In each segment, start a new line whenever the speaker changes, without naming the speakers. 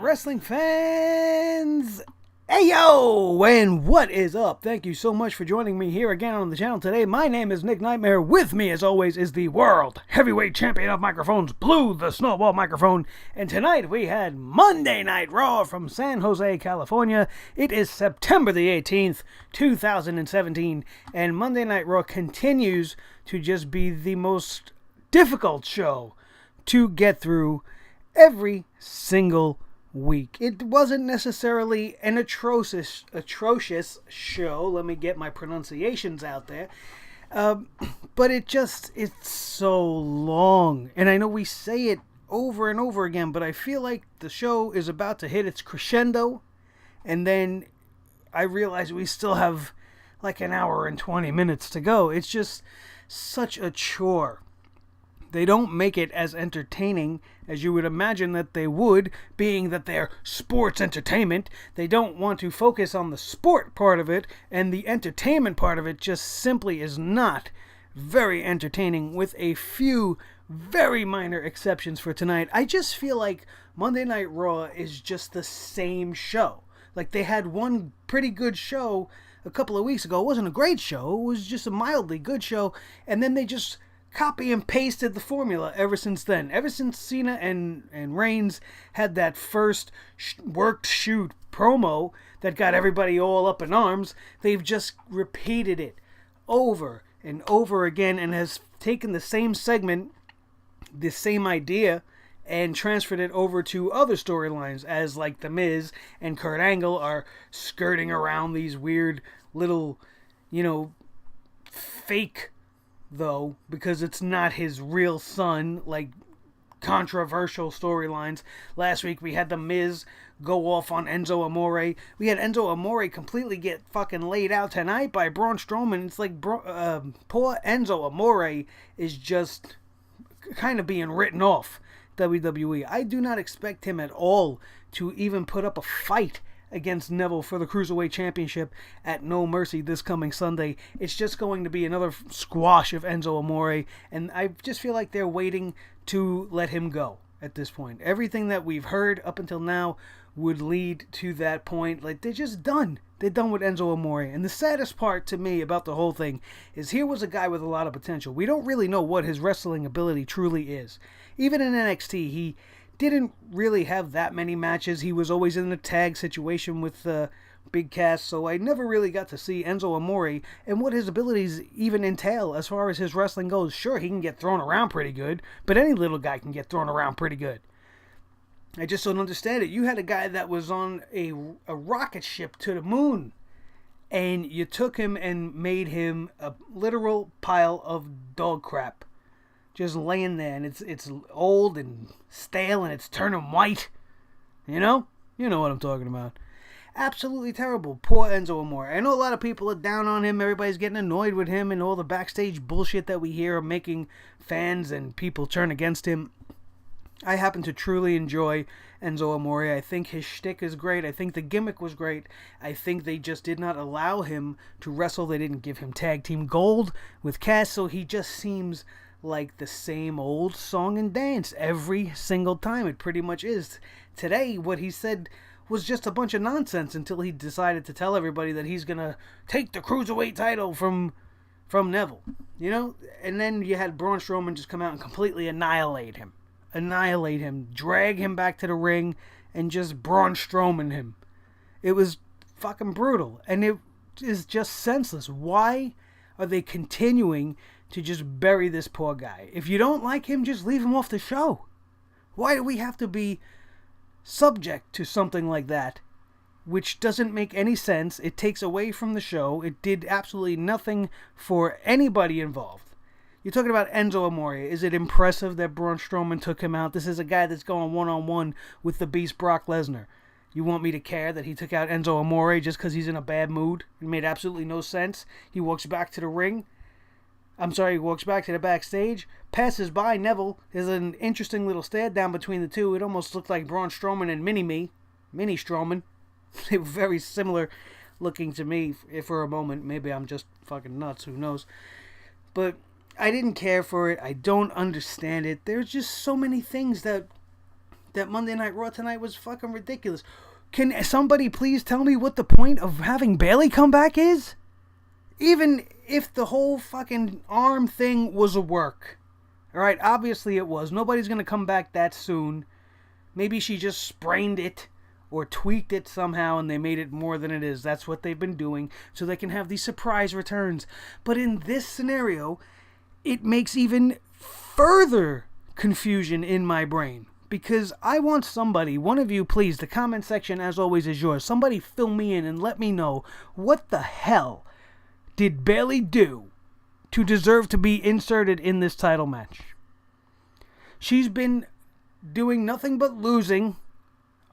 wrestling fans. Hey yo, and what is up? Thank you so much for joining me here again on the channel today. My name is Nick Nightmare. With me, as always, is the world heavyweight champion of microphones, Blue the Snowball Microphone. And tonight we had Monday Night Raw from San Jose, California. It is September the 18th, 2017, and Monday Night Raw continues to just be the most difficult show to get through every single week. It wasn't necessarily an atrocious show. Let me get my pronunciations out there. But it's so long. And I know we say it over and over again, but I feel like the show is about to hit its crescendo. And then I realize we still have like an hour and 20 minutes to go. It's just such a chore. They don't make it as entertaining as you would imagine that they would, being that they're sports entertainment. They don't want to focus on the sport part of it, and the entertainment part of it just simply is not very entertaining, with a few very minor exceptions for tonight. I just feel like Monday Night Raw is just the same show. Like, they had one pretty good show a couple of weeks ago. It wasn't a great show. It was just a mildly good show, and then they just copy and pasted the formula ever since then. Ever since Cena and Reigns had that first worked shoot promo that got everybody all up in arms, they've just repeated it over and over again, and has taken the same segment, the same idea, and transferred it over to other storylines, as like The Miz and Kurt Angle are skirting around these weird little, fake, though, because it's not his real son, like controversial storylines. Last week we had The Miz go off on Enzo Amore. We had Enzo Amore completely get fucking laid out tonight by Braun Strowman. It's like poor Enzo Amore is just kind of being written off WWE. I do not expect him at all to even put up a fight against Neville for the Cruiserweight Championship at No Mercy this coming Sunday. It's just going to be another squash of Enzo Amore, and I just feel like they're waiting to let him go at this point. Everything that we've heard up until now would lead to that point. Like, they're just done. They're done with Enzo Amore. And the saddest part to me about the whole thing is, here was a guy with a lot of potential. We don't really know what his wrestling ability truly is. Even in NXT, he didn't really have that many matches. He was always in a tag situation with Big Cass, so I never really got to see Enzo Amore and what his abilities even entail as far as his wrestling goes. Sure, he can get thrown around pretty good, but any little guy can get thrown around pretty good. I just don't understand it. You had a guy that was on a rocket ship to the moon, and you took him and made him a literal pile of dog crap. Just laying there, and it's old and stale, and it's turning white. You know what I'm talking about. Absolutely terrible. Poor Enzo Amore. I know a lot of people are down on him. Everybody's getting annoyed with him, and all the backstage bullshit that we hear are making fans and people turn against him. I happen to truly enjoy Enzo Amore. I think his shtick is great. I think the gimmick was great. I think they just did not allow him to wrestle. They didn't give him tag team gold with Cass, so he just seems like the same old song and dance every single time. It pretty much is. Today, what he said was just a bunch of nonsense until he decided to tell everybody that he's gonna take the Cruiserweight title from Neville. And then you had Braun Strowman just come out and completely annihilate him, drag him back to the ring, and just Braun Strowman him. It was fucking brutal, and it is just senseless. Why are they continuing to just bury this poor guy? If you don't like him, just leave him off the show. Why do we have to be subject to something like that, which doesn't make any sense? It takes away from the show. It did absolutely nothing for anybody involved. You're talking about Enzo Amore. Is it impressive that Braun Strowman took him out? This is a guy that's going one-on-one with the Beast Brock Lesnar. You want me to care that he took out Enzo Amore just because he's in a bad mood? It made absolutely no sense. He walks back to the ring. He walks back to the backstage, passes by Neville. There's an interesting little stare down between the two. It almost looked like Braun Strowman and Mini Strowman. They were very similar looking to me for a moment. Maybe I'm just fucking nuts, who knows. But I didn't care for it. I don't understand it. There's just so many things that that Monday Night Raw tonight was fucking ridiculous. Can somebody please tell me what the point of having Bayley come back is? Even if the whole fucking arm thing was a work. Alright, obviously it was. Nobody's going to come back that soon. Maybe she just sprained it or tweaked it somehow and they made it more than it is. That's what they've been doing so they can have these surprise returns. But in this scenario, it makes even further confusion in my brain. Because I want somebody, one of you please, the comment section as always is yours. Somebody fill me in and let me know what the hell did Bayley do to deserve to be inserted in this title match? She's been doing nothing but losing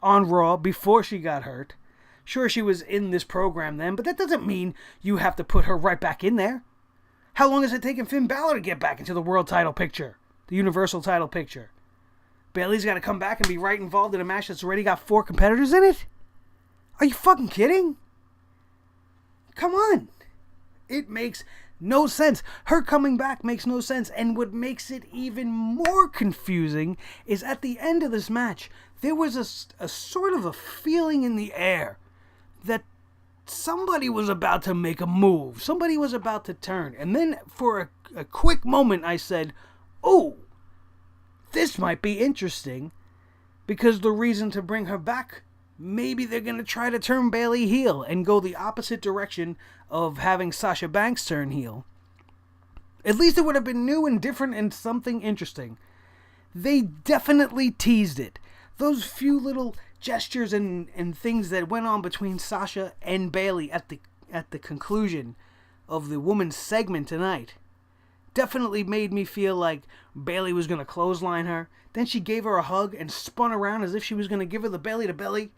on Raw before she got hurt. Sure, she was in this program then, but that doesn't mean you have to put her right back in there. How long has it taken Finn Balor to get back into the world title picture? The Universal title picture? Bayley's got to come back and be right involved in a match that's already got 4 competitors in it? Are you fucking kidding? Come on. It makes no sense. Her coming back makes no sense. And what makes it even more confusing is at the end of this match, there was a sort of a feeling in the air that somebody was about to make a move. Somebody was about to turn. And then for a quick moment I said, oh, this might be interesting, because the reason to bring her back, maybe they're going to try to turn Bayley heel and go the opposite direction of having Sasha Banks turn heel. At least it would have been new and different and something interesting. They definitely teased it. Those few little gestures and things that went on between Sasha and Bayley at the conclusion of the women's segment tonight definitely made me feel like Bayley was going to clothesline her. Then she gave her a hug and spun around as if she was going to give her the belly to belly.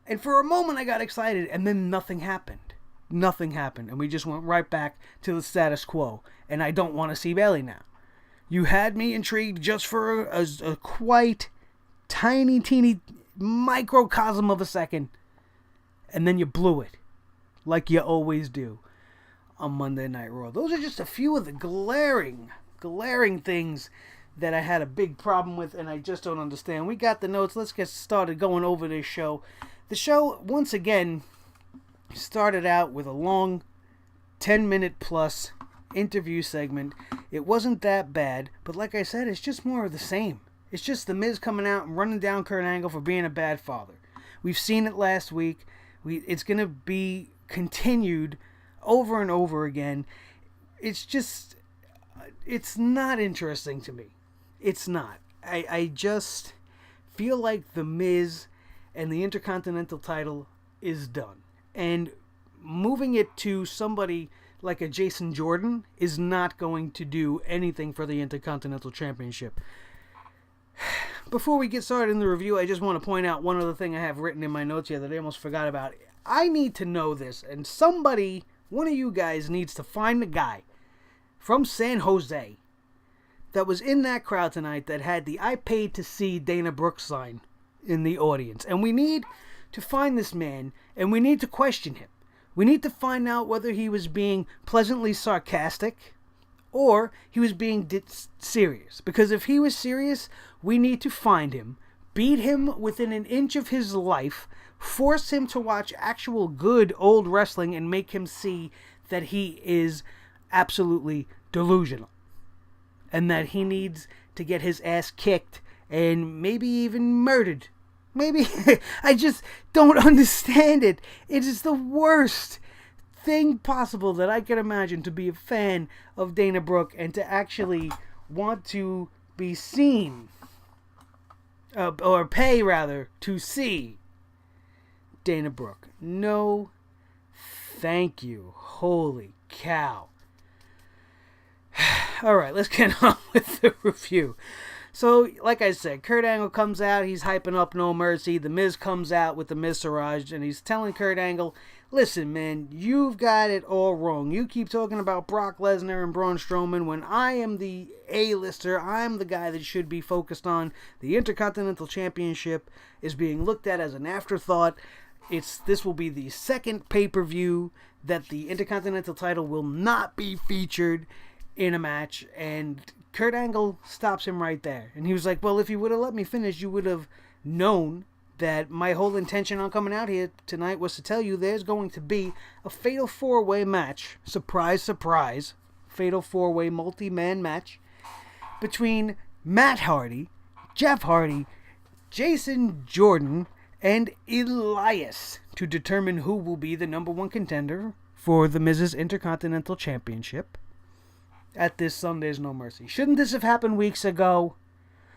And for a moment I got excited, and then nothing happened. Nothing happened, and we just went right back to the status quo. And I don't want to see Bayley now. You had me intrigued just for a quite tiny, teeny microcosm of a second. And then you blew it. Like you always do on Monday Night Raw. Those are just a few of the glaring things that I had a big problem with and I just don't understand. We got the notes. Let's get started going over this show. The show, once again, started out with a long 10-minute plus interview segment. It wasn't that bad, but like I said, it's just more of the same. It's just The Miz coming out and running down Kurt Angle for being a bad father. We've seen it last week. It's going to be continued over and over again. It's just, it's not interesting to me. It's not. I just feel like The Miz and the Intercontinental title is done. And moving it to somebody like a Jason Jordan is not going to do anything for the Intercontinental Championship. Before we get started in the review, I just want to point out one other thing I have written in my notes here that I almost forgot about. I need to know this, and somebody, one of you guys, needs to find the guy from San Jose that was in that crowd tonight that had the I paid to see Dana Brooke sign in the audience. And we need to find this man, and we need to question him. We need to find out whether he was being pleasantly sarcastic or he was being serious. Because if he was serious, we need to find him, beat him within an inch of his life, force him to watch actual good old wrestling, and make him see that he is absolutely delusional. And that he needs to get his ass kicked and maybe even murdered. Maybe, I just don't understand it. It is the worst thing possible that I can imagine to be a fan of Dana Brooke and to actually want to be seen, or pay rather, to see Dana Brooke. No, thank you. Holy cow. Alright, let's get on with the review. So, like I said, Kurt Angle comes out, he's hyping up No Mercy. The Miz comes out with the Miztourage, and he's telling Kurt Angle, listen, man, you've got it all wrong. You keep talking about Brock Lesnar and Braun Strowman when I am the A-lister. I'm the guy that should be focused on. The Intercontinental Championship is being looked at as an afterthought. This will be the second pay-per-view that the Intercontinental title will not be featured in a match, and Kurt Angle stops him right there. And he was like, well, if you would have let me finish, you would have known that my whole intention on coming out here tonight was to tell you there's going to be a fatal 4-way match. Surprise, surprise. Fatal 4-way multi-man match between Matt Hardy, Jeff Hardy, Jason Jordan, and Elias to determine who will be the number one contender for the Miz's Intercontinental Championship at this Sunday's No Mercy. Shouldn't this have happened weeks ago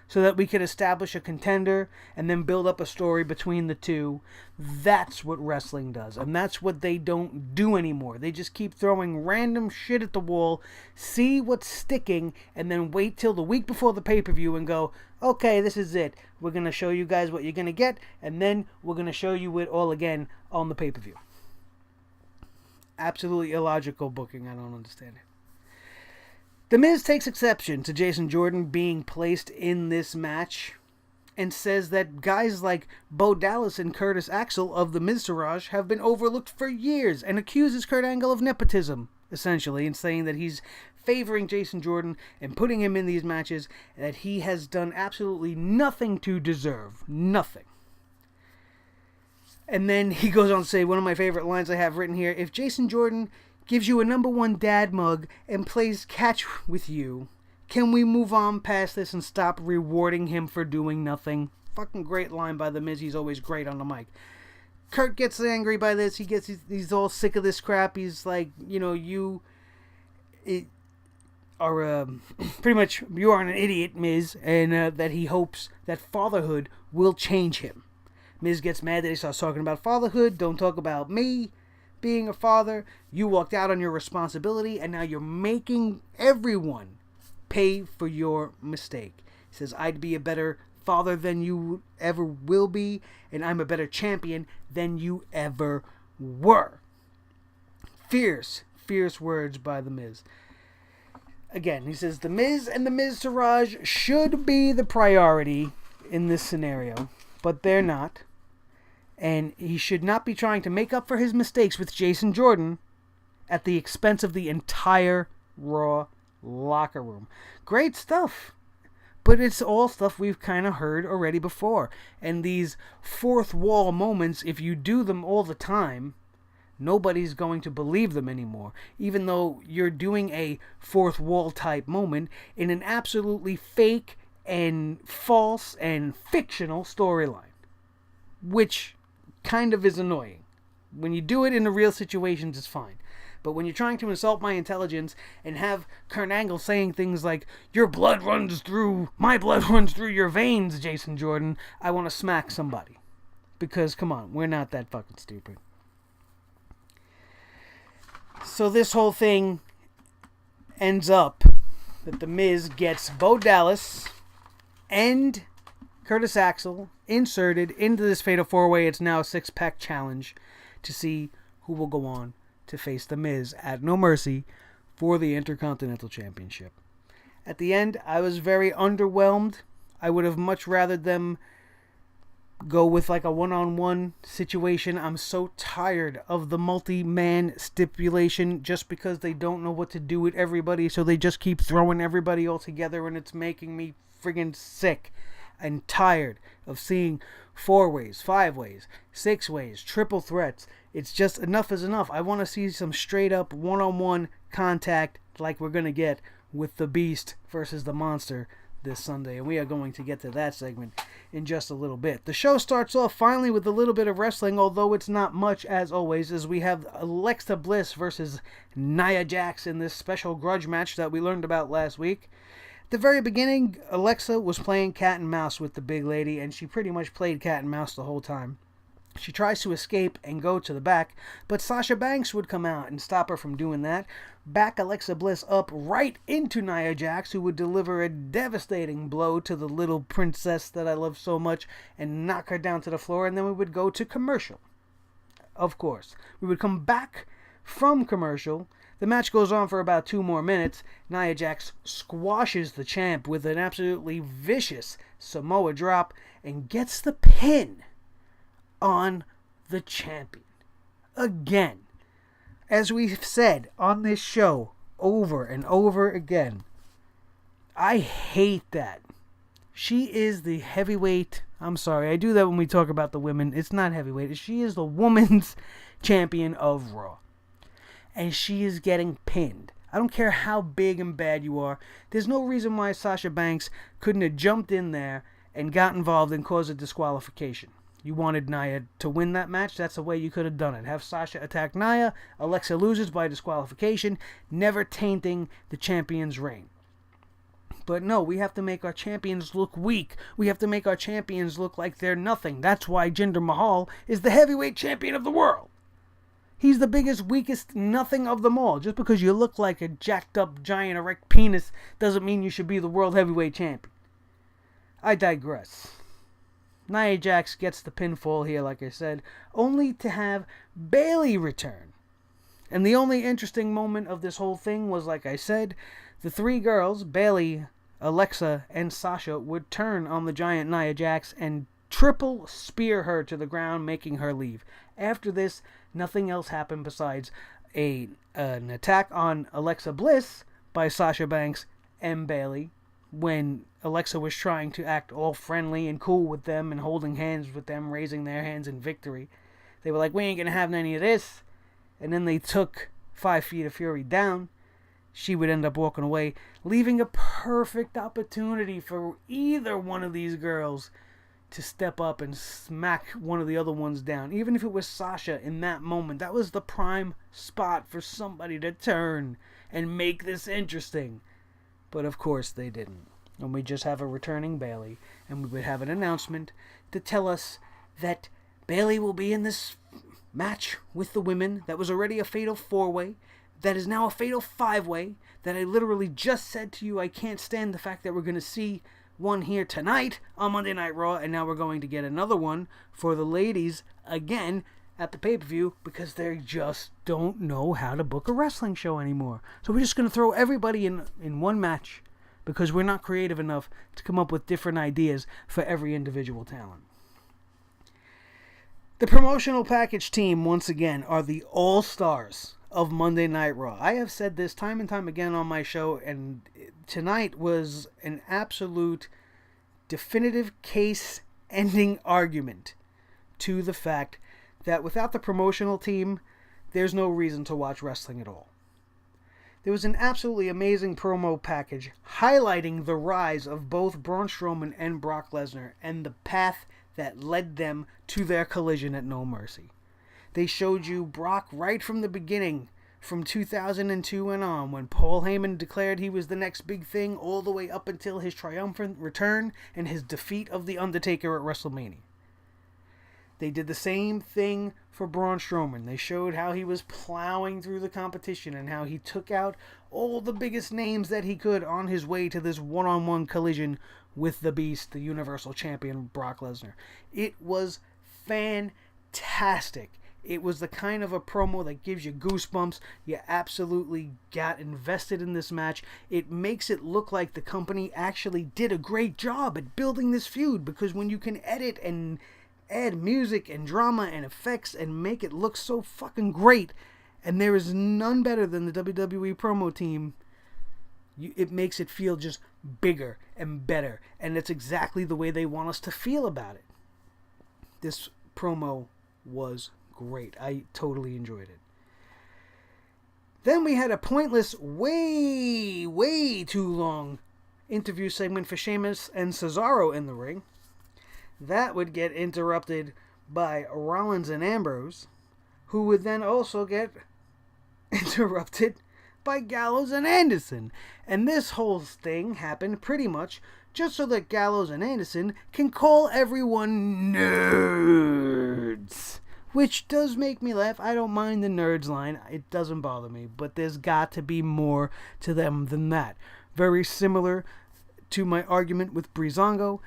so that we could establish a contender and then build up a story between the two? That's what wrestling does, and that's what they don't do anymore. They just keep throwing random shit at the wall, see what's sticking, and then wait till the week before the pay-per-view and go, okay, this is it. We're going to show you guys what you're going to get, and then we're going to show you it all again on the pay-per-view. Absolutely illogical booking. I don't understand it. The Miz takes exception to Jason Jordan being placed in this match and says that guys like Bo Dallas and Curtis Axel of the Miztourage have been overlooked for years, and accuses Kurt Angle of nepotism, essentially, and saying that he's favoring Jason Jordan and putting him in these matches that he has done absolutely nothing to deserve. Nothing. And then he goes on to say, one of my favorite lines I have written here, if Jason Jordan gives you a number one dad mug and plays catch with you, can we move on past this and stop rewarding him for doing nothing? Fucking great line by The Miz. He's always great on the mic. Kurt gets angry by this. He's all sick of this crap. He's like, you are pretty much, you are an idiot, Miz, and that he hopes that fatherhood will change him. Miz gets mad that he starts talking about fatherhood. Don't talk about me being a father. You walked out on your responsibility, and now you're making everyone pay for your mistake. He says, I'd be a better father than you ever will be, and I'm a better champion than you ever were. Fierce words by The Miz. Again, he says, The Miz and the Miztourage should be the priority in this scenario, but they're not. And he should not be trying to make up for his mistakes with Jason Jordan at the expense of the entire Raw locker room. Great stuff. But it's all stuff we've kind of heard already before. And these fourth wall moments, if you do them all the time, nobody's going to believe them anymore. Even though you're doing a fourth wall type moment in an absolutely fake and false and fictional storyline. Which kind of is annoying. When you do it in the real situations, it's fine. But when you're trying to insult my intelligence and have Kurt Angle saying things like, my blood runs through your veins, Jason Jordan, I want to smack somebody. Because, come on, we're not that fucking stupid. So this whole thing ends up that The Miz gets Bo Dallas and Curtis Axel inserted into this Fatal 4-Way. It's now a 6-pack challenge to see who will go on to face The Miz at No Mercy for the Intercontinental Championship. At the end, I was very underwhelmed. I would have much rather them go with like a one-on-one situation. I'm so tired of the multi-man stipulation just because they don't know what to do with everybody, so they just keep throwing everybody all together, and it's making me friggin' sick. And tired of seeing 4-ways, 5-ways, 6-ways, triple threats. It's just enough is enough. I want to see some straight up one-on-one contact like we're going to get with the Beast versus the Monster this Sunday. And we are going to get to that segment in just a little bit. The show starts off finally with a little bit of wrestling, although it's not much as always, as we have Alexa Bliss versus Nia Jax in this special grudge match that we learned about last week. At the very beginning, Alexa was playing cat and mouse with the big lady, and she pretty much played cat and mouse the whole time. She tries to escape and go to the back, but Sasha Banks would come out and stop her from doing that, back Alexa Bliss up right into Nia Jax, who would deliver a devastating blow to the little princess that I love so much and knock her down to the floor, and then we would go to commercial. Of course. We would come back from commercial. The match goes on for about 2 more minutes. Nia Jax squashes the champ with an absolutely vicious Samoa drop and gets the pin on the champion. Again, as we've said on this show over and over again, I hate that. She is the heavyweight. I'm sorry, I do that when we talk about the women. It's not heavyweight. She is the women's champion of Raw. And she is getting pinned. I don't care how big and bad you are. There's no reason why Sasha Banks couldn't have jumped in there and got involved and caused a disqualification. You wanted Nia to win that match, that's the way you could have done it. Have Sasha attack Nia, Alexa loses by disqualification, never tainting the champion's reign. But no, we have to make our champions look weak. We have to make our champions look like they're nothing. That's why Jinder Mahal is the heavyweight champion of the world. He's the biggest, weakest nothing of them all. Just because you look like a jacked up, giant, erect penis doesn't mean you should be the world heavyweight champion. I digress. Nia Jax gets the pinfall here, like I said, only to have Bayley return. And the only interesting moment of this whole thing was, like I said, the three girls, Bayley, Alexa, and Sasha, would turn on the giant Nia Jax and triple spear her to the ground, making her leave. After this, nothing else happened besides an attack on Alexa Bliss by Sasha Banks and Bayley when Alexa was trying to act all friendly and cool with them and holding hands with them, raising their hands in victory. They were like, we ain't going to have any of this. And then they took 5 Feet of Fury down. She would end up walking away, leaving a perfect opportunity for either one of these girls to step up and smack one of the other ones down. Even if it was Sasha in that moment, that was the prime spot for somebody to turn and make this interesting. But of course they didn't. And we just have a returning Bayley, and we would have an announcement to tell us that Bayley will be in this match with the women that was already a fatal 4-way, that is now a fatal 5-way, that I literally just said to you I can't stand the fact that we're going to see one here tonight on Monday Night Raw, and now we're going to get another one for the ladies again at the pay-per-view because they just don't know how to book a wrestling show anymore. So we're just going to throw everybody in one match because we're not creative enough to come up with different ideas for every individual talent. The promotional package team, once again, are the all-stars of Monday Night Raw. I have said this time and time again on my show, and tonight was an absolute definitive case-ending argument to the fact that without the promotional team, there's no reason to watch wrestling at all. There was an absolutely amazing promo package highlighting the rise of both Braun Strowman and Brock Lesnar and the path that led them to their collision at No Mercy. They showed you Brock right from the beginning, from 2002 and on, when Paul Heyman declared he was the next big thing, all the way up until his triumphant return and his defeat of The Undertaker at WrestleMania. They did the same thing for Braun Strowman. They showed how he was plowing through the competition and how he took out all the biggest names that he could on his way to this one-on-one collision with the Beast, the Universal Champion Brock Lesnar. It was fantastic. It was the kind of a promo that gives you goosebumps. You absolutely got invested in this match. It makes it look like the company actually did a great job at building this feud, because when you can edit and add music and drama and effects and make it look so fucking great, and there is none better than the WWE promo team, it makes it feel just bigger and better, and it's exactly the way they want us to feel about it. This promo was great. I totally enjoyed it. Then we had a pointless, way too long interview segment for Sheamus and Cesaro in the ring. That would get interrupted by Rollins and Ambrose, who would then also get interrupted by Gallows and Anderson. And this whole thing happened pretty much just so that Gallows and Anderson can call everyone nerds. Which does make me laugh. I don't mind the nerds line. It doesn't bother me. But there's got to be more to them than that. Very similar to my argument with Breezango.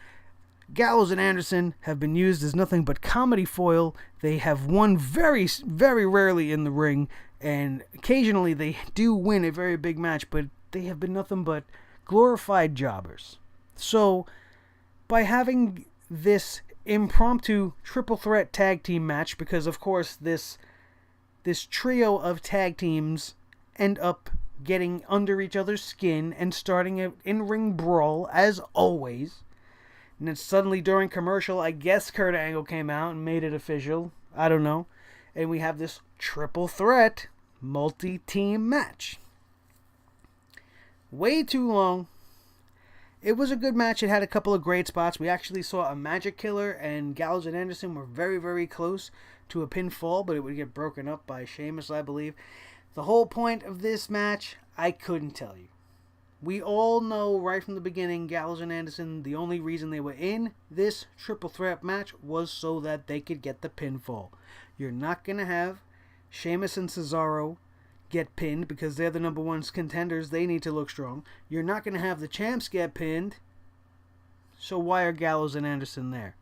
Gallows and Anderson have been used as nothing but comedy foil. They have won very, very rarely in the ring. And occasionally they do win a very big match. But they have been nothing but glorified jobbers. So, by having this impromptu triple threat tag team match, because of course this trio of tag teams end up getting under each other's skin and starting an in-ring brawl, as always. And then suddenly during commercial, I guess Kurt Angle came out and made it official. I don't know. And we have this triple threat multi-team match. Way too long. It was a good match. It had a couple of great spots. We actually saw a Magic Killer, and Gallows and Anderson were very, very close to a pinfall, but it would get broken up by Sheamus, I believe. The whole point of this match, I couldn't tell you. We all know right from the beginning, Gallows and Anderson, the only reason they were in this triple threat match was so that they could get the pinfall. You're not going to have Sheamus and Cesaro get pinned because they're the number one contenders. They need to look strong. You're not going to have the champs get pinned. So why are Gallows and Anderson there?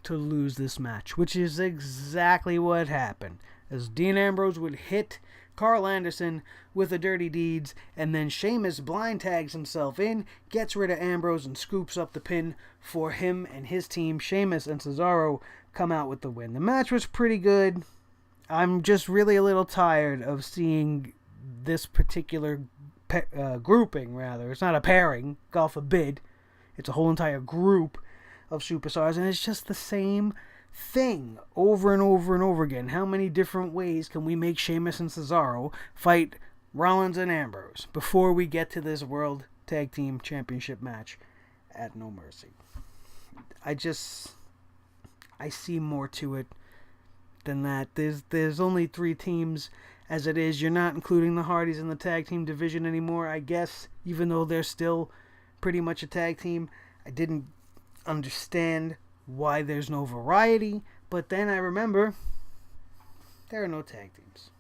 To lose this match, which is exactly what happened. As Dean Ambrose would hit Carl Anderson with the dirty deeds, and then Sheamus blind tags himself in, gets rid of Ambrose, and scoops up the pin for him and his team. Sheamus and Cesaro come out with the win. The match was pretty good. I'm just really a little tired of seeing this particular grouping, rather. It's not a pairing, God forbid. It's a whole entire group of superstars, and it's just the same thing over and over and over again. How many different ways can we make Sheamus and Cesaro fight Rollins and Ambrose before we get to this World Tag Team Championship match at No Mercy? I see more to it than that. There's only 3 teams as it is. You're not including the Hardys in the tag team division anymore, I guess, even though they're still pretty much a tag team. I didn't understand why there's no variety, but then I remember there are no tag teams.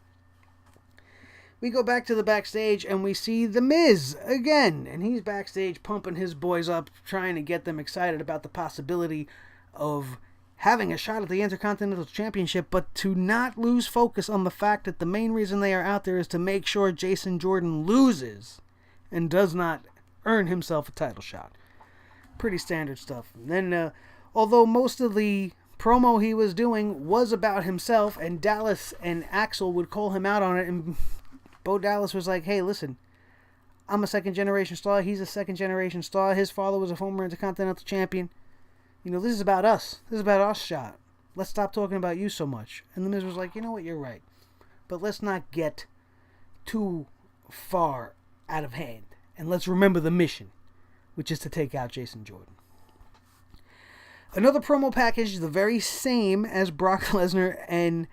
We go back to the backstage and we see The Miz again, and he's backstage pumping his boys up, trying to get them excited about the possibility of having a shot at the Intercontinental Championship, but to not lose focus on the fact that the main reason they are out there is to make sure Jason Jordan loses and does not earn himself a title shot. Pretty standard stuff. And then, although most of the promo he was doing was about himself, and Dallas and Axel would call him out on it, and Bo Dallas was like, hey, listen, I'm a second-generation star, he's a second-generation star, his father was a former Intercontinental Champion. You know, this is about us. This is about our shot. Let's stop talking about you so much. And The Miz was like, you know what, you're right. But let's not get too far out of hand. And let's remember the mission, which is to take out Jason Jordan. Another promo package, the very same as Brock Lesnar and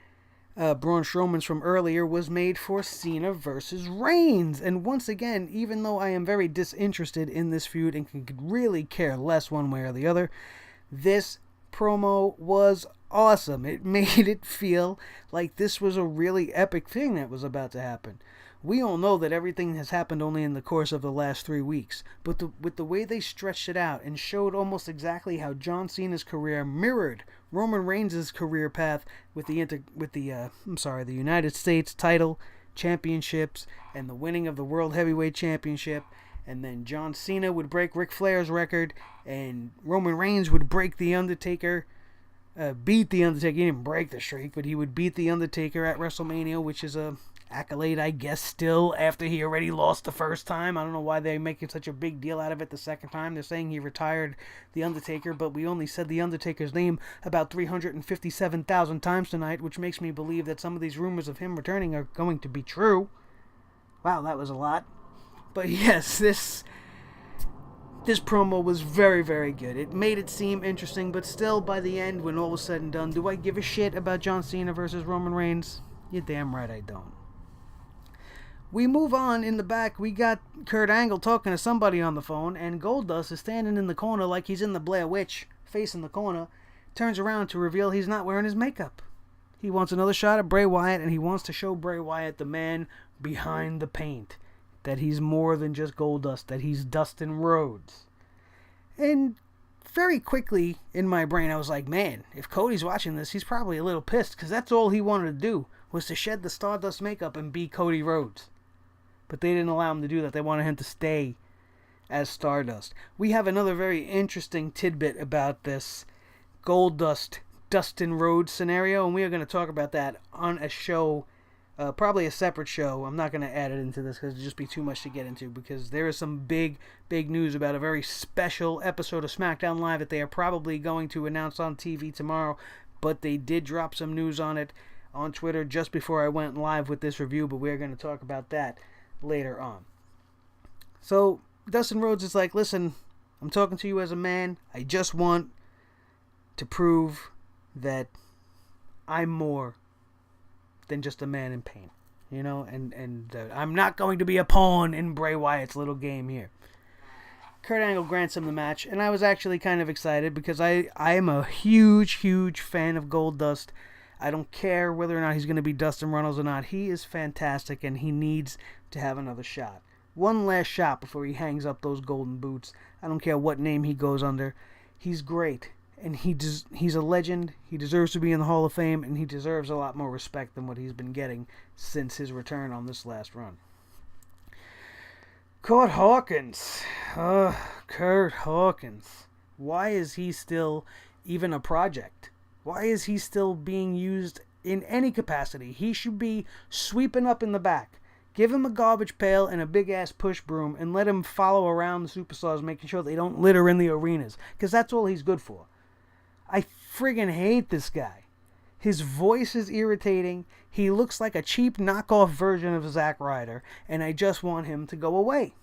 Braun Strowman's from earlier, was made for Cena versus Reigns. And once again, even though I am very disinterested in this feud and could really care less one way or the other, this promo was awesome. It made it feel like this was a really epic thing that was about to happen. We all know that everything has happened only in the course of the last 3 weeks, but with the way they stretched it out and showed almost exactly how John Cena's career mirrored Roman Reigns' career path with the United States title, championships, and the winning of the World Heavyweight Championship. And then John Cena would break Ric Flair's record, and Roman Reigns would break The Undertaker, beat The Undertaker. He didn't break the streak, but he would beat The Undertaker at WrestleMania, which is a accolade, I guess, still, after he already lost the first time. I don't know why they're making such a big deal out of it the second time. They're saying he retired The Undertaker, but we only said The Undertaker's name about 357,000 times tonight, which makes me believe that some of these rumors of him returning are going to be true. Wow, that was a lot. But yes, this promo was very, very good. It made it seem interesting, but still, by the end, when all was said and done, do I give a shit about John Cena versus Roman Reigns? You're damn right I don't. We move on in the back. We got Kurt Angle talking to somebody on the phone, and Goldust is standing in the corner like he's in the Blair Witch, facing the corner, turns around to reveal he's not wearing his makeup. He wants another shot at Bray Wyatt, and he wants to show Bray Wyatt, the man behind the paint, that he's more than just Goldust, that he's Dustin Rhodes. And very quickly in my brain I was like, man, if Cody's watching this, he's probably a little pissed, because that's all he wanted to do, was to shed the Stardust makeup and be Cody Rhodes. But they didn't allow him to do that. They wanted him to stay as Stardust. We have another very interesting tidbit about this Goldust Dustin Rhodes scenario, and we are going to talk about that on a show probably a separate show. I'm not going to add it into this because it'd just be too much to get into, because there is some big news about a very special episode of SmackDown Live that they are probably going to announce on TV tomorrow, but they did drop some news on it on Twitter just before I went live with this review, but we're going to talk about that later on. So Dustin Rhodes is like, listen, I'm talking to you as a man. I just want to prove that I'm more than just a man in pain, you know, and I'm not going to be a pawn in Bray Wyatt's little game here. Kurt Angle grants him the match, and I was actually kind of excited because I am a huge fan of Goldust. I don't care whether or not he's going to be Dustin Runnels or not. He is fantastic, and he needs to have another shot. One last shot before he hangs up those golden boots. I don't care what name he goes under. He's great. And he's a legend. He deserves to be in the Hall of Fame, and he deserves a lot more respect than what he's been getting since his return on this last run. Kurt Hawkins. Kurt Hawkins. Why is he still even a project? Why is he still being used in any capacity? He should be sweeping up in the back. Give him a garbage pail and a big-ass push broom and let him follow around the superstars, making sure they don't litter in the arenas, because that's all he's good for. I friggin' hate this guy. His voice is irritating. He looks like a cheap knockoff version of Zack Ryder, and I just want him to go away.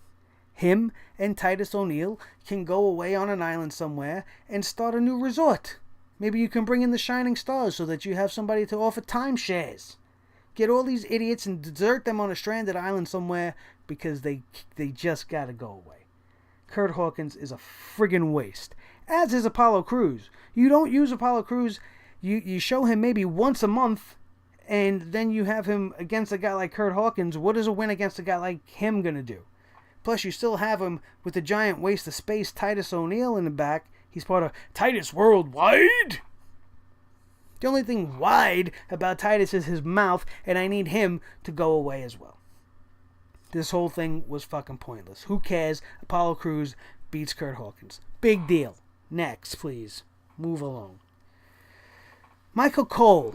Him and Titus O'Neil can go away on an island somewhere and start a new resort. Maybe you can bring in the Shining Stars so that you have somebody to offer timeshares. Get all these idiots and desert them on a stranded island somewhere because they just gotta go away. Kurt Hawkins is a friggin' waste. As is Apollo Crews. You don't use Apollo Crews. You show him maybe once a month, and then you have him against a guy like Kurt Hawkins. What is a win against a guy like him going to do? Plus, you still have him with the giant waste of space Titus O'Neil in the back. He's part of Titus Worldwide. The only thing wide about Titus is his mouth, and I need him to go away as well. This whole thing was fucking pointless. Who cares? Apollo Crews beats Kurt Hawkins. Big deal. Next, please. Move along. Michael Cole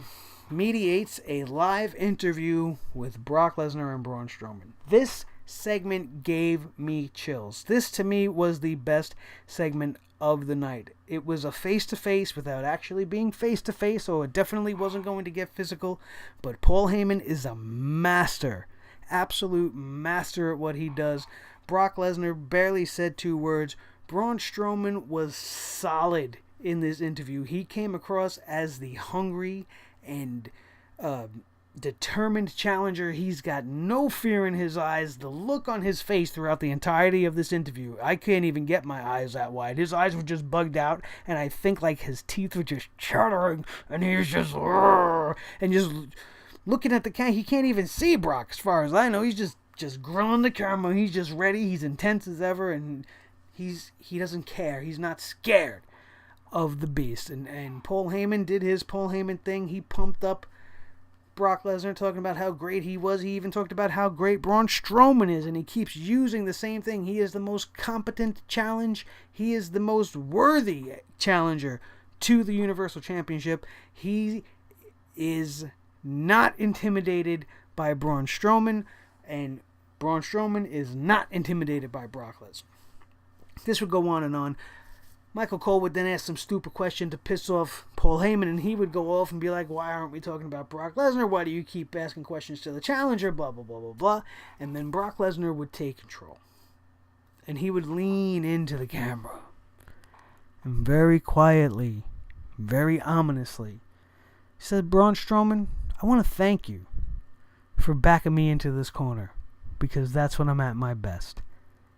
mediates a live interview with Brock Lesnar and Braun Strowman. This segment gave me chills. This, to me, was the best segment of the night. It was a face-to-face without actually being face-to-face, so it definitely wasn't going to get physical. But Paul Heyman is a master. Absolute master at what he does. Brock Lesnar barely said 2 words. Braun Strowman was solid in this interview. He came across as the hungry and determined challenger. He's got no fear in his eyes. The look on his face throughout the entirety of this interview, I can't even get my eyes that wide. His eyes were just bugged out, and I think like his teeth were just chattering, and he was just and just looking at the camera. He can't even see Brock, as far as I know. He's just grilling the camera. He's just ready. He's intense as ever, and he doesn't care. He's not scared of the beast. And Paul Heyman did his Paul Heyman thing. He pumped up Brock Lesnar, talking about how great he was. He even talked about how great Braun Strowman is, and he keeps using the same thing. He is the most competent challenge. He is the most worthy challenger to the Universal Championship. He is not intimidated by Braun Strowman, and Braun Strowman is not intimidated by Brock Lesnar. This would go on and on. Michael Cole would then ask some stupid question to piss off Paul Heyman, and he would go off and be like, why aren't we talking about Brock Lesnar? Why do you keep asking questions to the challenger? Blah, blah, blah, blah, blah. And then Brock Lesnar would take control. And he would lean into the camera. And very quietly, very ominously, he said, Braun Strowman, I want to thank you for backing me into this corner, because that's when I'm at my best.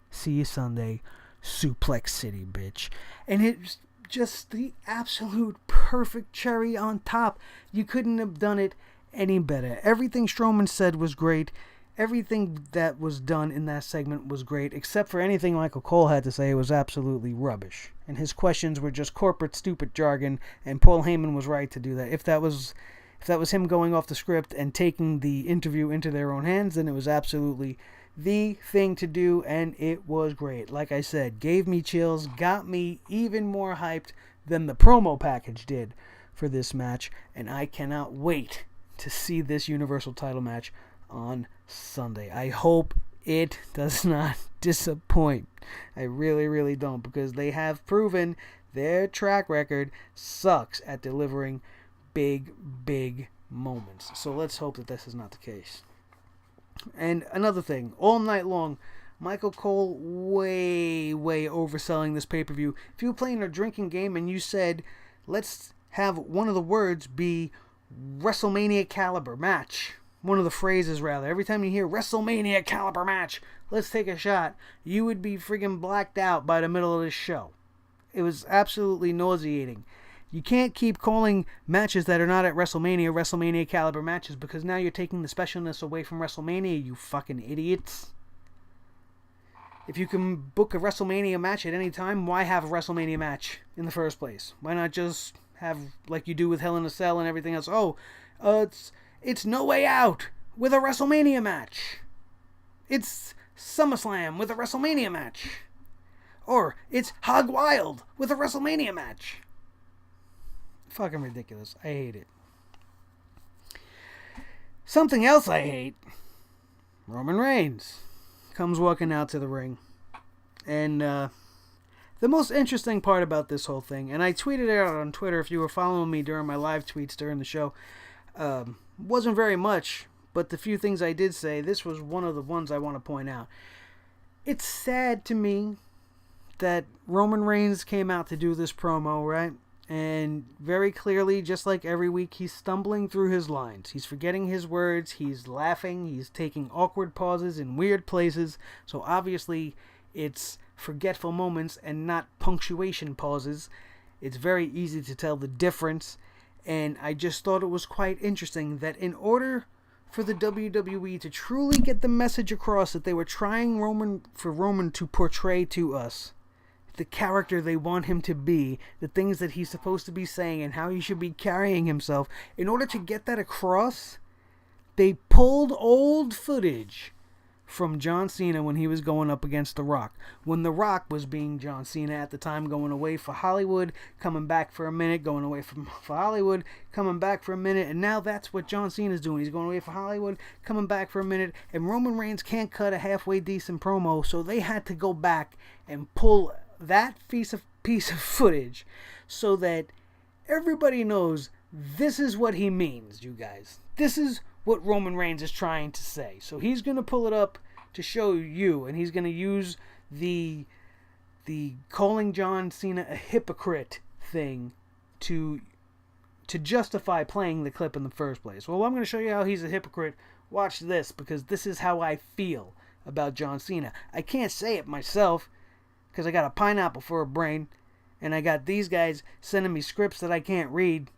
See you Sunday. Suplex City, bitch. And it's just the absolute perfect cherry on top. You couldn't have done it any better. Everything Strowman said was great. Everything that was done in that segment was great, except for anything Michael Cole had to say was absolutely rubbish. And his questions were just corporate stupid jargon, and Paul Heyman was right to do that. If that was him going off the script and taking the interview into their own hands, then it was absolutely the thing to do, and it was great. Like I said, gave me chills, got me even more hyped than the promo package did for this match, and I cannot wait to see this Universal title match on Sunday. I hope it does not disappoint. I really, really don't, because they have proven their track record sucks at delivering big, big moments. So let's hope that this is not the case. And another thing, all night long, Michael Cole way overselling this pay-per-view. If you were playing a drinking game and you said, let's have one of the words be WrestleMania caliber match, one of the phrases rather, every time you hear WrestleMania caliber match, let's take a shot, you would be friggin' blacked out by the middle of this show. It was absolutely nauseating. You can't keep calling matches that are not at WrestleMania caliber matches, because now you're taking the specialness away from WrestleMania, you fucking idiots. If you can book a WrestleMania match at any time, why have a WrestleMania match in the first place? Why not just have, like you do with Hell in a Cell and everything else, it's No Way Out with a WrestleMania match. It's SummerSlam with a WrestleMania match. Or it's Hog Wild with a WrestleMania match. Fucking ridiculous. I hate it. Something else I hate. Roman Reigns comes walking out to the ring. And the most interesting part about this whole thing, and I tweeted it out on Twitter if you were following me during my live tweets during the show, wasn't very much, but the few things I did say, this was one of the ones I want to point out. It's sad to me that Roman Reigns came out to do this promo, right? And very clearly, just like every week, he's stumbling through his lines. He's forgetting his words. He's laughing. He's taking awkward pauses in weird places. So obviously, it's forgetful moments and not punctuation pauses. It's very easy to tell the difference. And I just thought it was quite interesting that in order for the WWE to truly get the message across that they were trying for Roman to portray to us, the character they want him to be, the things that he's supposed to be saying and how he should be carrying himself, in order to get that across, they pulled old footage from John Cena when he was going up against The Rock. When The Rock was being John Cena at the time, going away for Hollywood, coming back for a minute, going away for Hollywood, coming back for a minute, and now that's what John Cena's doing. He's going away for Hollywood, coming back for a minute, and Roman Reigns can't cut a halfway decent promo, so they had to go back and pull that piece of footage so that everybody knows this is what he means, you guys. This is what Roman Reigns is trying to say. So he's going to pull it up to show you, and he's going to use the calling John Cena a hypocrite thing to justify playing the clip in the first place. Well, I'm going to show you how he's a hypocrite. Watch this, because this is how I feel about John Cena. I can't say it myself, because I got a pineapple for a brain, and I got these guys sending me scripts that I can't read,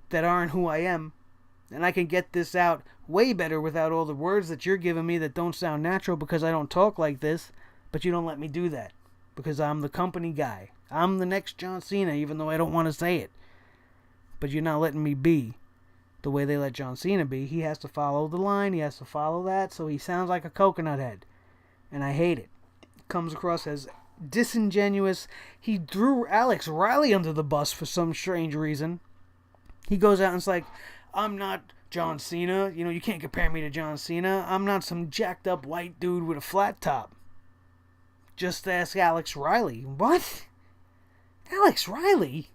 that aren't who I am, and I can get this out way better without all the words that you're giving me that don't sound natural, because I don't talk like this, but you don't let me do that, because I'm the company guy. I'm the next John Cena, even though I don't want to say it, but you're not letting me be the way they let John Cena be. He has to follow the line, he has to follow that, so he sounds like a coconut head, and I hate it. Comes across as disingenuous. He threw Alex Riley under the bus for some strange reason. He goes out and it's like, I'm not John Cena. You know, you can't compare me to John Cena. I'm not some jacked up white dude with a flat top. Just ask Alex Riley. What? Alex Riley?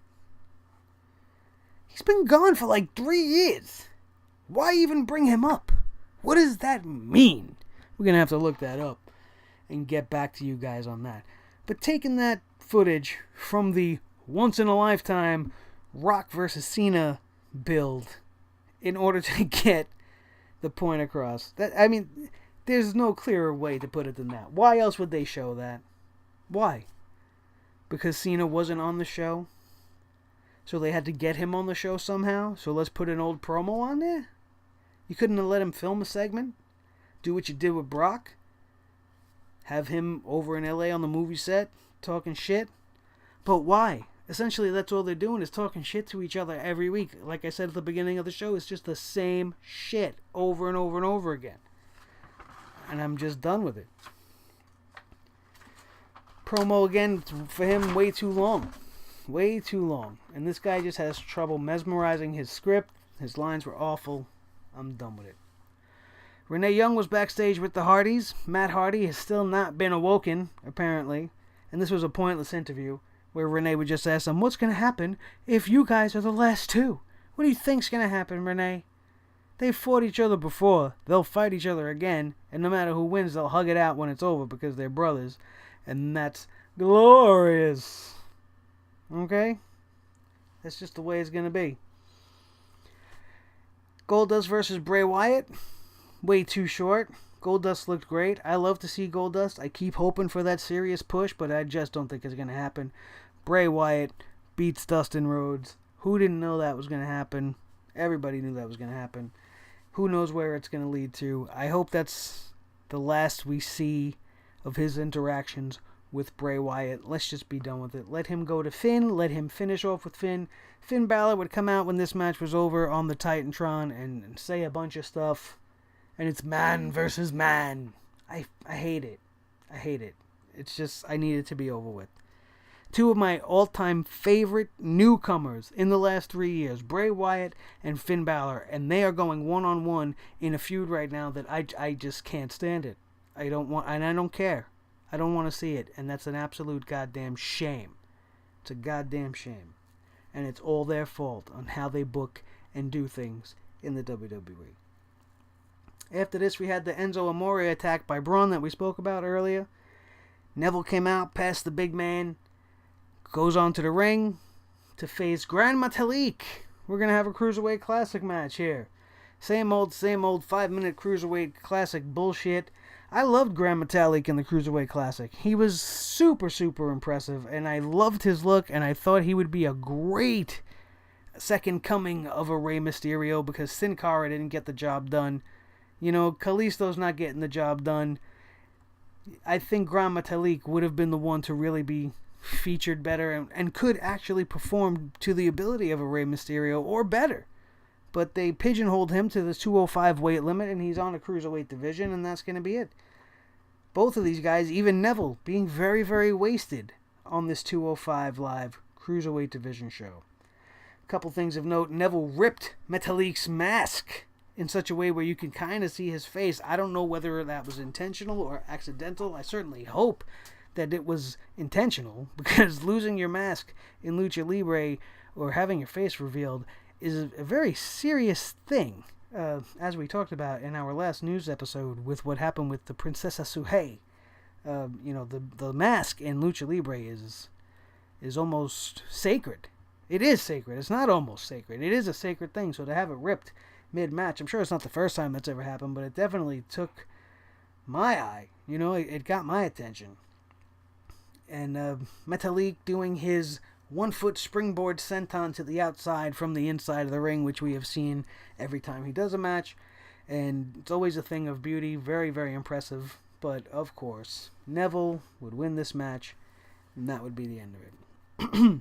He's been gone for like 3 years. Why even bring him up? What does that mean? We're going to have to look that up and get back to you guys on that. But taking that footage from the once-in-a-lifetime Rock versus Cena build in order to get the point across. There's no clearer way to put it than that. Why else would they show that? Why? Because Cena wasn't on the show? So they had to get him on the show somehow? So let's put an old promo on there? You couldn't have let him film a segment? Do what you did with Brock? Have him over in LA on the movie set talking shit? But why? Essentially, that's all they're doing is talking shit to each other every week. Like I said at the beginning of the show, it's just the same shit over and over and over again. And I'm just done with it. Promo again, for him, way too long. Way too long. And this guy just has trouble mesmerizing his script. His lines were awful. I'm done with it. Renee Young was backstage with the Hardys. Matt Hardy has still not been awoken, apparently. And this was a pointless interview where Renee would just ask them, what's going to happen if you guys are the last two? What do you think's going to happen, Renee? They've fought each other before. They'll fight each other again. And no matter who wins, they'll hug it out when it's over because they're brothers. And that's glorious. Okay? That's just the way it's going to be. Goldust versus Bray Wyatt. Way too short. Goldust looked great. I love to see Goldust. I keep hoping for that serious push, but I just don't think it's going to happen. Bray Wyatt beats Dustin Rhodes. Who didn't know that was going to happen? Everybody knew that was going to happen. Who knows where it's going to lead to? I hope that's the last we see of his interactions with Bray Wyatt. Let's just be done with it. Let him go to Finn. Let him finish off with Finn. Finn Balor would come out when this match was over on the Titantron and say a bunch of stuff. And it's man versus man. I hate it. I hate it. It's just, I need it to be over with. Two of my all-time favorite newcomers in the last 3 years, Bray Wyatt and Finn Balor, and they are going one-on-one in a feud right now that I just can't stand it. I don't want, and I don't care. I don't want to see it, and that's an absolute goddamn shame. It's a goddamn shame. And it's all their fault on how they book and do things in the WWE. After this, we had the Enzo Amore attack by Braun that we spoke about earlier. Neville came out past the big man, goes onto the ring to face Gran Metalik. We're going to have a Cruiserweight Classic match here. Same old 5-minute Cruiserweight Classic bullshit. I loved Gran Metalik in the Cruiserweight Classic. He was super, super impressive, and I loved his look, and I thought he would be a great second coming of a Rey Mysterio because Sin Cara didn't get the job done. You know, Kalisto's not getting the job done. I think Gran Metalik would have been the one to really be featured better and could actually perform to the ability of a Rey Mysterio or better. But they pigeonholed him to the 205 weight limit, and he's on a cruiserweight division, and that's going to be it. Both of these guys, even Neville, being very, very wasted on this 205 Live cruiserweight division show. A couple things of note. Neville ripped Metalik's mask in such a way where you can kind of see his face. I don't know whether that was intentional or accidental. I certainly hope that it was intentional, because losing your mask in Lucha Libre or having your face revealed is a very serious thing, as we talked about in our last news episode with what happened with the Princesa Suhei. The mask in Lucha Libre is almost sacred. It is sacred. It's not almost sacred. It is a sacred thing, so to have it ripped mid-match, I'm sure it's not the first time that's ever happened, but it definitely took my eye. You know, it got my attention. And Metalik doing his 1-foot springboard senton to the outside from the inside of the ring, which we have seen every time he does a match. And it's always a thing of beauty. Very, very impressive. But, of course, Neville would win this match, and that would be the end of it.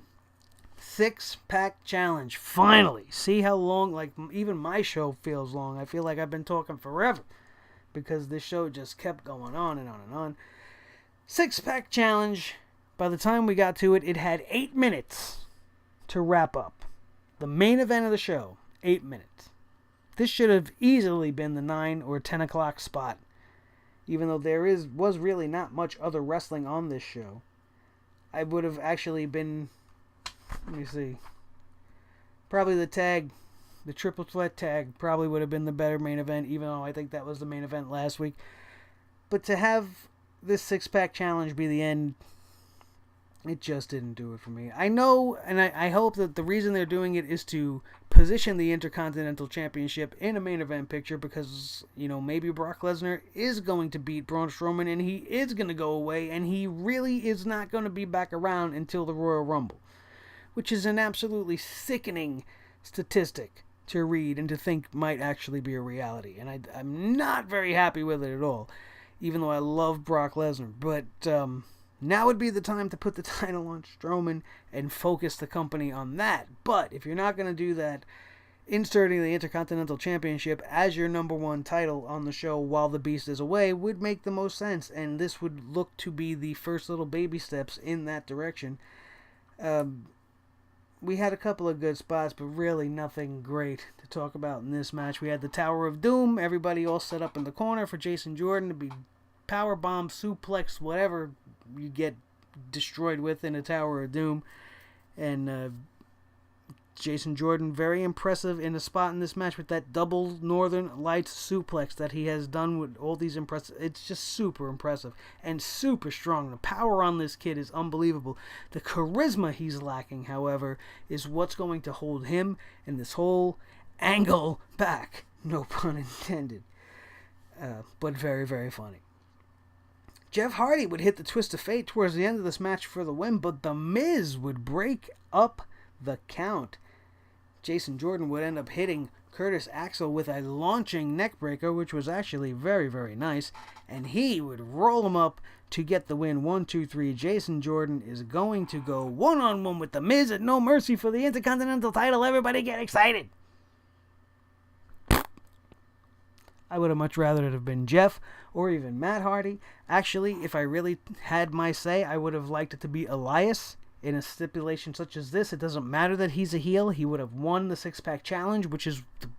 6-pack challenge. Finally. See how long, like, even my show feels long. I feel like I've been talking forever, because this show just kept going on and on and on. 6-pack challenge. By the time we got to it, it had 8 minutes to wrap up. The main event of the show, 8 minutes. This should have easily been the 9 or 10 o'clock spot, even though there was really not much other wrestling on this show. I would have actually been, let me see, probably the triple threat tag probably would have been the better main event, even though I think that was the main event last week. But to have this 6-pack challenge be the end, it just didn't do it for me. I know, and I hope that the reason they're doing it is to position the Intercontinental Championship in a main event picture, because, you know, maybe Brock Lesnar is going to beat Braun Strowman and he is going to go away, and he really is not going to be back around until the Royal Rumble, which is an absolutely sickening statistic to read and to think might actually be a reality. And I'm not very happy with it at all, even though I love Brock Lesnar. But now would be the time to put the title on Strowman and focus the company on that. But if you're not going to do that, inserting the Intercontinental Championship as your number one title on the show while the Beast is away would make the most sense. And this would look to be the first little baby steps in that direction. we had a couple of good spots, but really nothing great to talk about in this match. We had the Tower of Doom, everybody all set up in the corner for Jason Jordan to be powerbomb, suplex, whatever you get destroyed with in a Tower of Doom. And Jason Jordan, very impressive in a spot in this match with that double Northern Lights suplex that he has done with all these impressive. It's just super impressive and super strong. The power on this kid is unbelievable. The charisma he's lacking, however, is what's going to hold him and this whole angle back. No pun intended. But very, very funny. Jeff Hardy would hit the Twist of Fate towards the end of this match for the win, but The Miz would break up the count. Jason Jordan would end up hitting Curtis Axel with a launching neckbreaker, which was actually very, very nice, and he would roll him up to get the win. 1, 2, 3. Jason Jordan is going to go one-on-one with The Miz at No Mercy for the Intercontinental title. Everybody get excited! I would have much rather it have been Jeff or even Matt Hardy. Actually, if I really had my say, I would have liked it to be Elias. In a stipulation such as this, it doesn't matter that he's a heel. He would have won the six-pack challenge, which is the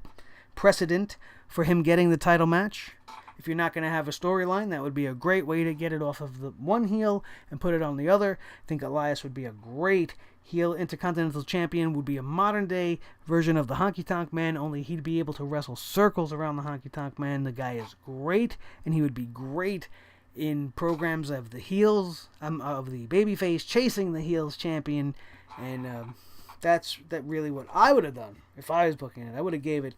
precedent for him getting the title match. If you're not going to have a storyline, that would be a great way to get it off of the one heel and put it on the other. I think Elias would be a great heel Intercontinental Champion, would be a modern-day version of the Honky Tonk Man, only he'd be able to wrestle circles around the Honky Tonk Man. The guy is great, and he would be great in programs of the heels, of the babyface chasing the heels champion, and that's really what I would have done if I was booking it. I would have gave it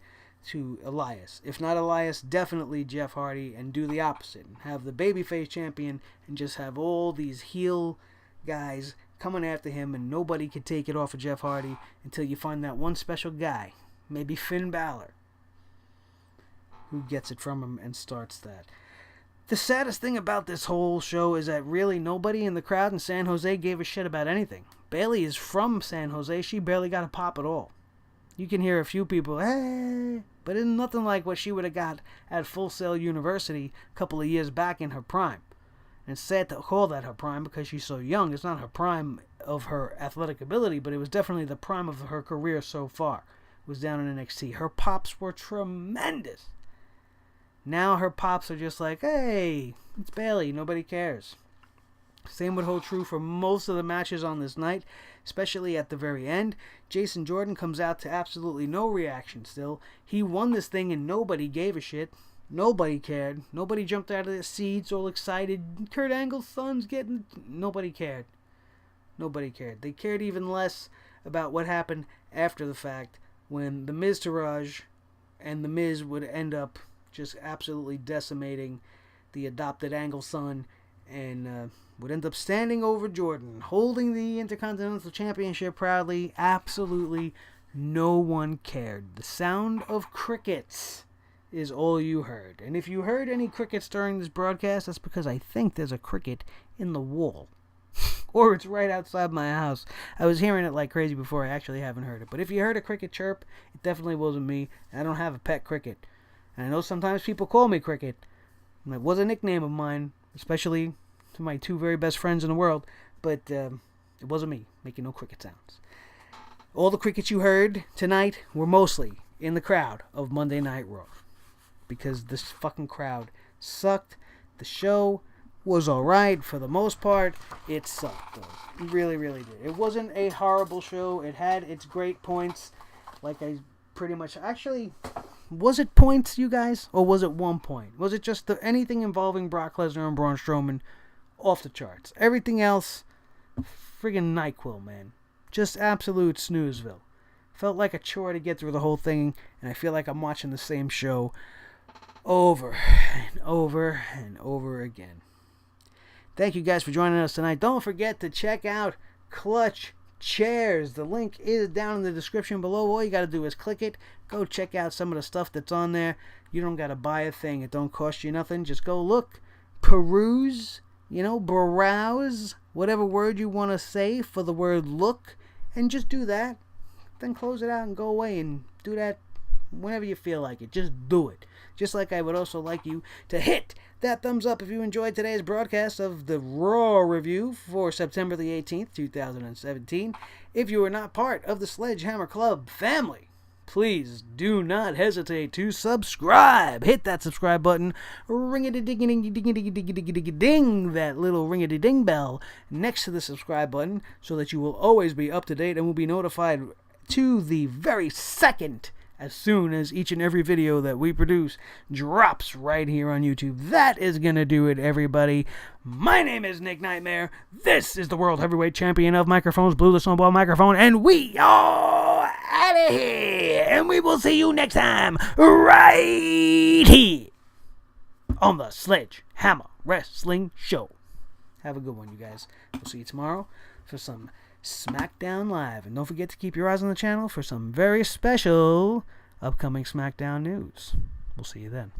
to Elias. If not Elias, definitely Jeff Hardy, and do the opposite. And have the babyface champion and just have all these heel guys coming after him, and nobody could take it off of Jeff Hardy until you find that one special guy, maybe Finn Balor, who gets it from him and starts that. The saddest thing about this whole show is that really nobody in the crowd in San Jose gave a shit about anything. Bayley is from San Jose. She barely got a pop at all. You can hear a few people, hey, but it's nothing like what she would have got at Full Sail University a couple of years back in her prime. And it's sad to call that her prime because she's so young. It's not her prime of her athletic ability, but it was definitely the prime of her career so far. It was down in NXT. Her pops were tremendous. Now her pops are just like, hey, it's Bayley, nobody cares. Same would hold true for most of the matches on this night, especially at the very end. Jason Jordan comes out to absolutely no reaction still. He won this thing and nobody gave a shit. Nobody cared. Nobody jumped out of their seats all excited. Kurt Angle's son's getting... Nobody cared. Nobody cared. They cared even less about what happened after the fact when the Miztourage and the Miz would end up just absolutely decimating the adopted Angle son, and would end up standing over Jordan, holding the Intercontinental Championship proudly. Absolutely no one cared. The sound of crickets is all you heard. And if you heard any crickets during this broadcast, that's because I think there's a cricket in the wall. Or it's right outside my house. I was hearing it like crazy before. I actually haven't heard it. But if you heard a cricket chirp, it definitely wasn't me. I don't have a pet cricket. And I know sometimes people call me Cricket. And it was a nickname of mine, especially to my two very best friends in the world. But it wasn't me making no cricket sounds. All the crickets you heard tonight were mostly in the crowd of Monday Night Raw. Because this fucking crowd sucked. The show was alright for the most part. It sucked, though. It really, really did. It wasn't a horrible show. It had its great points. Like I pretty much... Actually... Was it points, you guys? Or was it 1 point? Was it just anything involving Brock Lesnar and Braun Strowman? Off the charts. Everything else, friggin' NyQuil, man. Just absolute snoozeville. Felt like a chore to get through the whole thing, and I feel like I'm watching the same show over and over and over again. Thank you guys for joining us tonight. Don't forget to check out Clutch Chairs. The link is down in the description below. All you got to do is click it. Go check out some of the stuff that's on there. You don't got to buy a thing. It don't cost you nothing. Just go look, peruse, browse, whatever word you want to say for the word look, and just do that. Then close it out and go away and do that whenever you feel like it. Just do it. Just like I would also like you to hit that thumbs up if you enjoyed today's broadcast of the Raw review for September the 18th, 2017. If you are not part of the Sledgehammer Club family, please do not hesitate to subscribe. Hit that subscribe button. Ring-a-ding-a-ding-a-ding-a-ding-a-ding, that little ring-a-ding bell next to the subscribe button so that you will always be up to date and will be notified to the very second as soon as each and every video that we produce drops right here on YouTube. That is going to do it, everybody. My name is Nick Nightmare. This is the World Heavyweight Champion of Microphones, Blue the Snowball Microphone, and we are out of here. And we will see you next time right here on the Sledgehammer Wrestling Show. Have a good one, you guys. We'll see you tomorrow for some SmackDown Live. And don't forget to keep your eyes on the channel for some very special upcoming SmackDown news. We'll see you then.